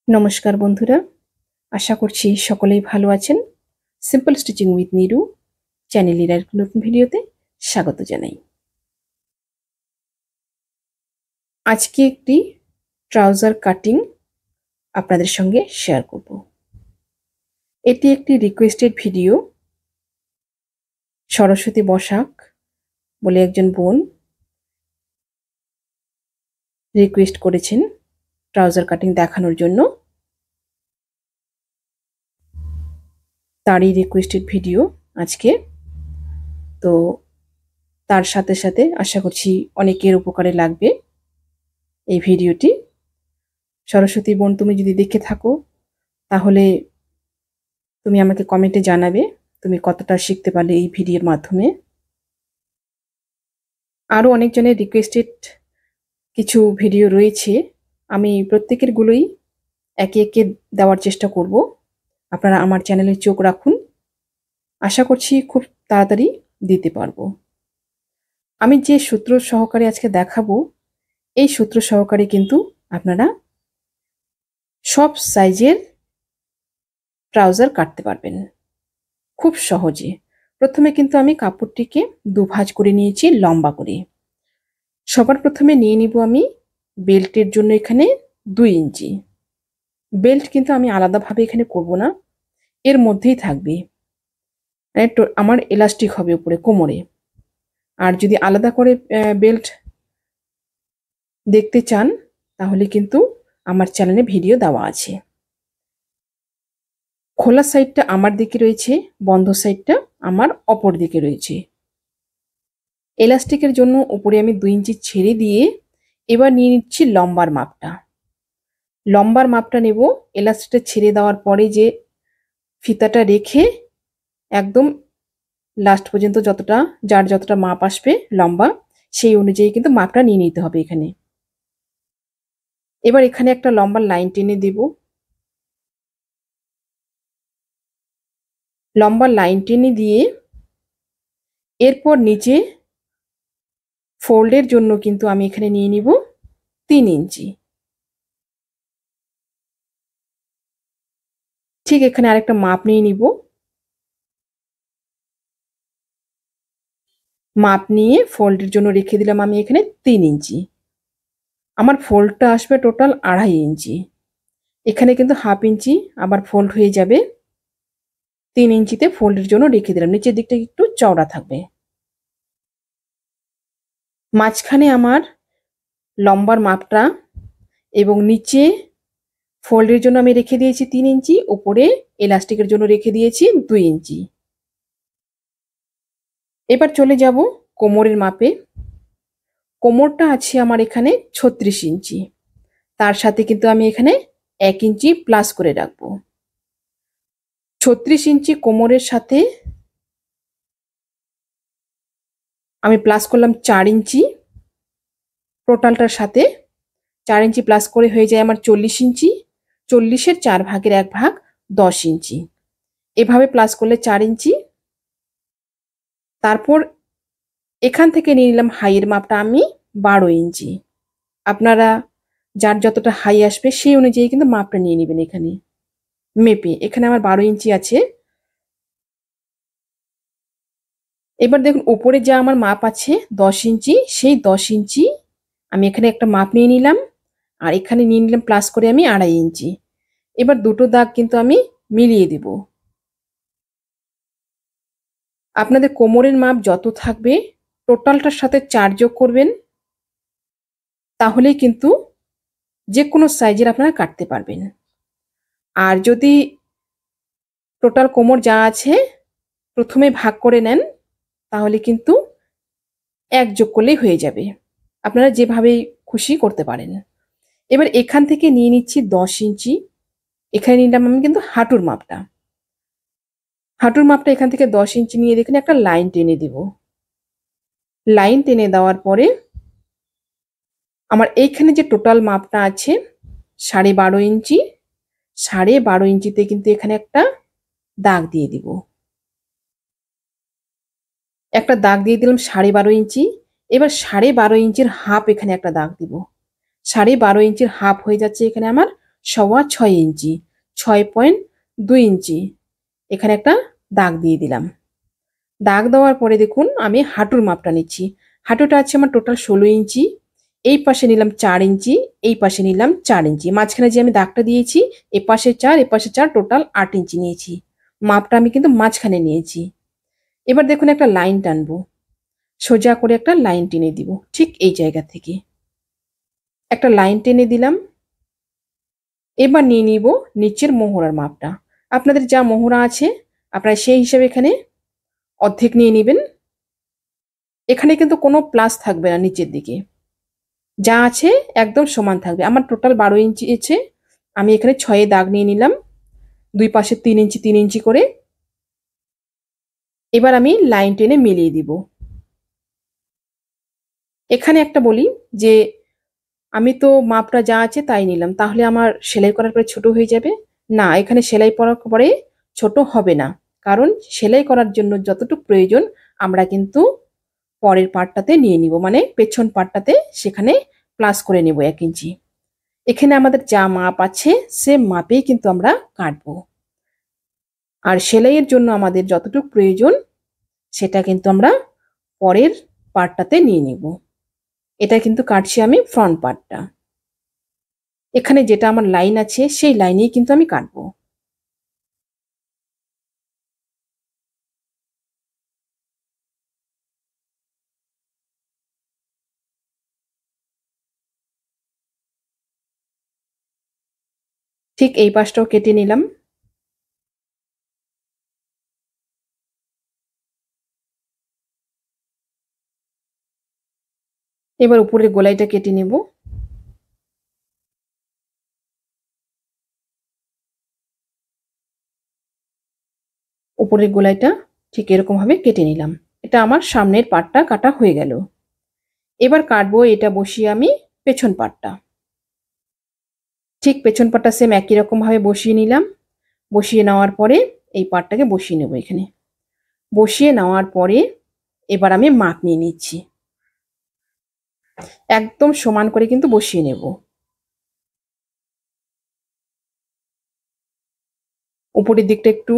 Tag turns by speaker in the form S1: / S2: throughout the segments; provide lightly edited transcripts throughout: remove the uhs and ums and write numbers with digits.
S1: নমস্কার বন্ধুরা, আশা করছি সকলেই ভালো আছেন। সিম্পল স্টিচিং উইথ নিরু চ্যানেলের আর নতুন ভিডিওতে স্বাগত জানাই। আজকে একটি ট্রাউজার কাটিং আপনাদের সঙ্গে শেয়ার করব। এটি একটি রিকোয়েস্টেড ভিডিও। সরস্বতী বসাক বলে একজন বোন রিকোয়েস্ট করেছেন ট্রাউজার কাটিং দেখানোর জন্য। তারই রিকোয়েস্টেড ভিডিও আজকে। তো তার সাথে সাথে আশা করছি অনেকের উপকারে লাগবে এই ভিডিওটি। সরস্বতী বোন, তুমি যদি দেখে থাকো তাহলে তুমি আমাকে কমেন্টে জানাবে তুমি কতটা শিখতে পারলে এই ভিডিওর মাধ্যমে। আরও অনেকজনের রিকোয়েস্টেড কিছু ভিডিও রয়েছে, আমি প্রত্যেকের গুলোই একে একে দেওয়ার চেষ্টা করব। আপনারা আমার চ্যানেলে চোখ রাখুন, আশা করছি খুব তাড়াতাড়ি দিতে পারবো। আমি যে সূত্র সহকারে আজকে দেখাবো, এই সূত্র সহকারে কিন্তু আপনারা সব সাইজের ট্রাউজার কাটতে পারবেন খুব সহজে। প্রথমে কিন্তু আমি কাপড়টিকে দুভাঁজ করে নিয়েছি লম্বা করে। সবার প্রথমে নিয়ে নিব আমি বেল্টের জন্য এখানে 2 ইঞ্চি। বেল্ট কিন্তু আমি আলাদাভাবে এখানে করব না, এর মধ্যেই থাকবে। আমার এলাস্টিক হবে উপরে কোমরে। আর যদি আলাদা করে বেল্ট দেখতে চান তাহলে কিন্তু আমার চ্যানেলে ভিডিও দেওয়া আছে। খোলা সাইডটা আমার দিকে রয়েছে, বন্ধ সাইডটা আমার অপর দিকে রয়েছে। এলাস্টিকের জন্য উপরে আমি 2 ইঞ্চি ছেড়ে দিয়ে এবার নিয়ে নিচ্ছি লম্বার মাপটা। লম্বার মাপটা নেব এলাস্টিকটা ছেড়ে দেওয়ার পরে যে ফিতাটা রেখে একদম লাস্ট পর্যন্ত যতটা যার যতটা মাপ আসবে লম্বা, সেই অনুযায়ী কিন্তু মাপটা নিয়ে নিতে হবে এখানে। এবার এখানে একটা লম্বা লাইন টেনে দেব। লম্বা লাইন টেনে দিয়ে এরপর নিচে ফোল্ডের জন্য কিন্তু আমি এখানে নিয়ে নিব 3 ইঞ্চি। ঠিক এখানে আরেকটা মাপ নিয়ে নিব। মাপ নিয়ে ফোল্ডের জন্য রেখে দিলাম আমি এখানে 3 ইঞ্চি। আমার ফোল্ডটা আসবে টোটাল 2.5 ইঞ্চি। এখানে কিন্তু হাফ ইঞ্চি আবার ফোল্ড হয়ে যাবে। 3 ইঞ্চিতে ফোল্ডের জন্য রেখে দিলাম, নিচের দিকটা একটু চওড়া থাকবে। মাঝখানে আমার লম্বার মাপটা এবং নিচে ফোল্ডের জন্য আমি রেখে দিয়েছি 3 ইঞ্চি, উপরে এলাস্টিকের জন্য রেখে দিয়েছি 2 ইঞ্চি। এবার চলে যাব কোমরের মাপে। কোমরটা আছে আমার এখানে 36 ইঞ্চি, তার সাথে কিন্তু আমি এখানে 1 ইঞ্চি প্লাস করে রাখবো। 36 ইঞ্চি কোমরের সাথে আমি প্লাস করলাম 4 ইঞ্চি। টোটালটার সাথে 4 ইঞ্চি প্লাস করে হয়ে যায় আমার 40 ইঞ্চি। 40-এর 4 ভাগের 1 ভাগ 10 ইঞ্চি। এভাবে প্লাস করলে 4 ইঞ্চি। তারপর এখান থেকে নিয়ে নিলাম হাইয়ের মাপটা আমি 12 ইঞ্চি। আপনারা যার যতটা হাই আসবে সেই অনুযায়ী কিন্তু মাপটা নিয়ে নেবেন এখানে মেপে। এখানে আমার 12 ইঞ্চি আছে। এবার দেখুন উপরে যা আমার মাপ আছে 10 ইঞ্চি, সেই 10 ইঞ্চি আমি এখানে একটা মাপ নিয়ে নিলাম, আর এখানে নিয়ে নিলাম প্লাস করে আমি 2.5 ইঞ্চি। এবার দুটো দাগ কিন্তু আমি মিলিয়ে দেব। আপনাদের কোমরের মাপ যত থাকবে টোটালটার সাথে 4 যোগ করবেন, তাহলেই কিন্তু যে কোনো সাইজের আপনারা কাটতে পারবেন। আর যদি টোটাল কোমর যা আছে প্রথমে ভাগ করে নেন তাহলে কিন্তু 1 যোগ করলেই হয়ে যাবে। আপনারা যেভাবে খুশি করতে পারেন। এবার এখান থেকে নিয়ে নিচ্ছি 10 ইঞ্চি। এখানে নিলাম আমি কিন্তু হাঁটুর মাপটা। হাঁটুর মাপটা এখান থেকে 10 ইঞ্চি নিয়ে দেখুন একটা লাইন টেনে দেব। লাইন টেনে দেওয়ার পরে আমার এইখানে যে টোটাল মাপটা আছে 12.5 ইঞ্চি, 12.5 ইঞ্চিতে কিন্তু এখানে একটা দাগ দিয়ে দিব। একটা দাগ দিয়ে দিলাম 12.5 ইঞ্চি। এবার 12.5 ইঞ্চির হাফ এখানে একটা দাগ দিব। 12.5 ইঞ্চির হাফ হয়ে যাচ্ছে এখানে আমার 6.25 ইঞ্চি, 6.2 ইঞ্চি এখানে একটা দাগ দিয়ে দিলাম। দাগ দেওয়ার পরে দেখুন আমি হাঁটুর মাপটা নিচ্ছি। হাঁটুটা আছে আমার টোটাল 16 ইঞ্চি, এই পাশে নিলাম 4 ইঞ্চি, এই পাশে নিলাম 4 ইঞ্চি, মাঝখানে যে আমি দাগটা দিয়েছি এ পাশে 4 এ পাশে 4, টোটাল 8 ইঞ্চি নিয়েছি। মাপটা আমি কিন্তু মাঝখানে নিয়েছি। এবার দেখুন একটা লাইন টানবো, সোজা করে একটা লাইন টেনে দিব ঠিক এই জায়গা থেকে। একটা লাইন টেনে দিলাম। এবার নিয়ে নিব নিচের মোহরার মাপটা। আপনাদের যা মোহরা আছে আপনারা সেই হিসাবে এখানে অর্ধেক নিয়ে নেবেন। এখানে কিন্তু কোনো প্লাস থাকবে না, নিচের দিকে যা আছে একদম সমান থাকবে। আমার টোটাল 12 ইঞ্চি আছে, আমি এখানে 6 দাগ নিয়ে নিলাম, দুই পাশে 3 ইঞ্চি 3 ইঞ্চি করে। এবার আমি লাইন টেনে মিলিয়ে দিব। এখানে একটা বলি যে আমি তো মাপটা যা আছে তাই নিলাম, তাহলে আমার সেলাই করার পরে ছোট হয়ে যাবে না। এখানে সেলাই করার পরে ছোট হবে না, কারণ সেলাই করার জন্য যতটুকু প্রয়োজন আমরা কিন্তু পরের পার্টটাতে নিয়ে নিব, মানে পেছন পার্টটাতে সেখানে প্লাস করে নেব 1 ইঞ্চি। এখানে আমাদের যা মাপ আছে সে মাপেই কিন্তু আমরা কাটবো। আর সেলাইয়ের জন্য আমাদের যতটুকু প্রয়োজন সেটা কিন্তু আমরা পরের পার্টটাতে নিয়ে নিব। এটা কিন্তু কাটছি আমি ফ্রন্ট পার্টটা। এখানে যেটা আমার লাইন আছে সেই লাইনেই কিন্তু আমি কাটবো। ঠিক এই পাশটাও কেটে নিলাম। এবার উপরের গোলাইটা কেটে নেব। উপরের গোলাইটা ঠিক এরকম ভাবে কেটে নিলাম। এটা আমার সামনের পার্টটা কাটা হয়ে গেল। এবার কাটবো এটা বসিয়ে আমি পেছন পার্টটা। ঠিক পেছন পার্টটা সেম একই রকম ভাবে বসিয়ে নিলাম। বসিয়ে নেওয়ার পরে এই পার্টটাকে বসিয়ে নেব এখানে। বসিয়ে নেওয়ার পরে এবার আমি মাপ নিয়ে নিচ্ছি, একদম সমান করে কিন্তু বসিয়ে নেব। উপরের দিকটা একটু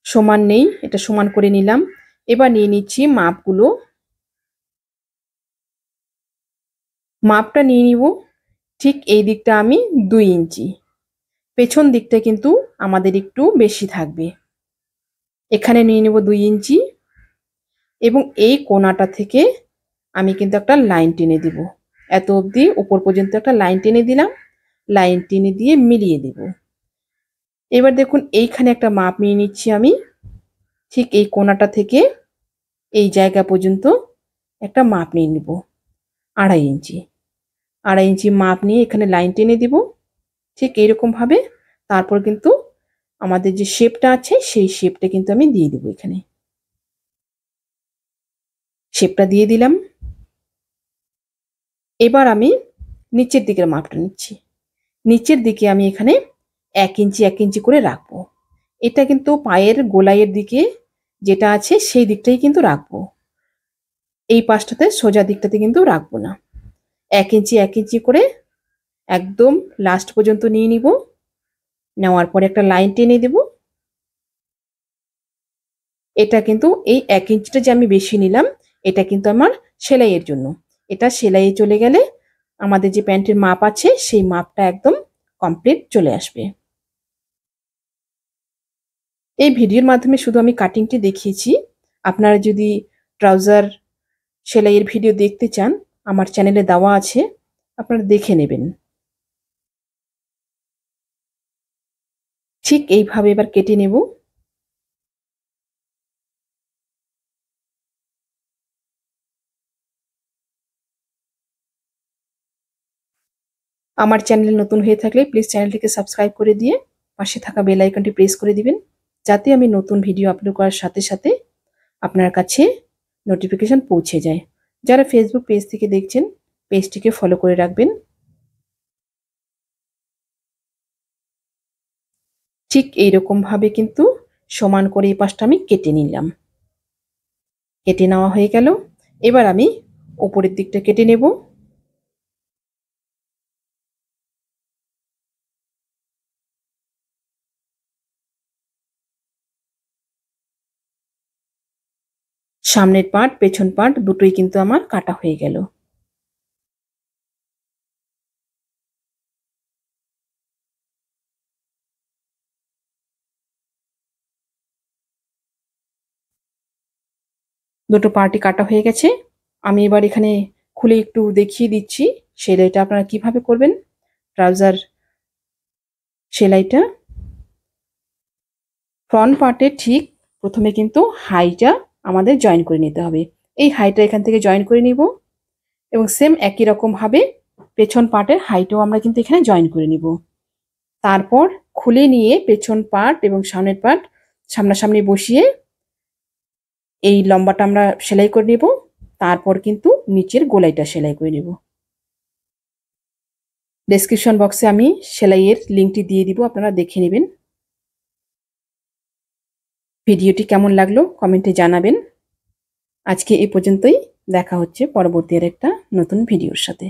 S1: সমান নেই, এটা সমান করে নিলাম। এবার নিয়ে নিচ্ছি মাপগুলো। মাপটা নিয়ে নিব ঠিক এই দিকটা আমি 2 ইঞ্চি, পেছন দিকটা কিন্তু আমাদের একটু বেশি থাকবে। এখানে নিয়ে নেব 2 ইঞ্চি এবং এই কোণাটা থেকে আমি কিন্তু একটা লাইন টেনে দিব। এত অবধি উপর পর্যন্ত একটা লাইন টেনে দিলাম, লাইন টেনে দিয়ে মিলিয়ে দেব। এবার দেখুন এইখানে একটা মাপ নিয়ে নিচ্ছি আমি, ঠিক এই কোণাটা থেকে এই জায়গা পর্যন্ত একটা মাপ নিয়ে নিব 2.5 ইঞ্চি। 2.5 ইঞ্চি মাপ নিয়ে এখানে লাইন টেনে দিব ঠিক এইরকম ভাবে। তারপর কিন্তু আমাদের যে শেপটা আছে সেই শেপটা কিন্তু আমি দিয়ে দিব। এখানে শেপটা দিয়ে দিলাম। এবার আমি নিচের দিকের মাপটা নিচ্ছি। নিচের দিকে আমি এখানে 1 ইঞ্চি 1 ইঞ্চি করে রাখবো। এটা কিন্তু পায়ের গোলাইয়ের দিকে যেটা আছে সেই দিকটাই কিন্তু রাখবো, এই পাশটাতে সোজা দিকটাতে কিন্তু রাখবো না। 1 ইঞ্চি 1 ইঞ্চি করে একদম লাস্ট পর্যন্ত নিয়ে নিব। নেওয়ার পরে একটা লাইন টেনে দেব। এটা কিন্তু এই 1 ইঞ্চিটা যে আমি বেশি নিলাম এটা কিন্তু আমার সেলাইয়ের জন্য। এটা সেলাইয়ে চলে গেলে আমাদের যে প্যান্টের মাপ আছে সেই মাপটা একদম কমপ্লিট চলে আসবে। এই ভিডিওর মাধ্যমে শুধু আমি কাটিংটি দেখিয়েছি। আপনারা যদি ট্রাউজার সেলাইয়ের ভিডিও দেখতে চান আমার চ্যানেলে দেওয়া আছে, আপনারা দেখে নেবেন। ঠিক এইভাবে এবার কেটে নেব। আমার চ্যানেলে নতুন হয়ে থাকলে প্লিজ চ্যানেলটিকে সাবস্ক্রাইব করে দিয়ে পাশে থাকা বেল আইকনটি প্রেস করে দিবেন, যাতে আমি নতুন ভিডিও আপলোড করার সাথে সাথে আপনার কাছে নোটিফিকেশন পৌঁছে যায়। যারা ফেসবুক পেজ থেকে দেখছেন পেজটিকে ফলো করে রাখবেন। ঠিক এইরকম ভাবে কিন্তু সমান করে এই পাশটা আমি কেটে নিলাম। কেটে নেওয়া হয়ে গেল। এবার আমি উপরের দিকটা কেটে নেব। সামনের পার্ট পেছন পার্ট দুটোই কিন্তু আমার কাটা হয়ে গেল। দুটো পার্টই কাটা হয়ে গেছে। আমি এবার এখানে খুলে একটু দেখিয়ে দিচ্ছি সেলাইটা আপনারা কিভাবে করবেন। ট্রাউজার সেলাইটা ফ্রন্ট পার্টে ঠিক প্রথমে কিন্তু হাইটা আমাদের জয়েন করে নিতে হবে। এই হাইটা এখান থেকে জয়েন করে নিব এবং সেম একই রকমভাবে পেছন পার্টের হাইটাও আমরা কিন্তু এখানে জয়েন করে নিব। তারপর খুলে নিয়ে পেছন পার্ট এবং সামনের পার্ট সামনাসামনি বসিয়ে এই লম্বাটা আমরা সেলাই করে নেব। তারপর কিন্তু নিচের গোলাইটা সেলাই করে নেব। ডেসক্রিপশন বক্সে আমি সেলাইয়ের লিঙ্কটি দিয়ে দিব, আপনারা দেখে নেবেন। ভিডিওটি কেমন লাগলো কমেন্টে জানাবেন। আজকে এই পর্যন্তই, দেখা হচ্ছে পরবর্তী আর একটা নতুন ভিডিওর সাথে।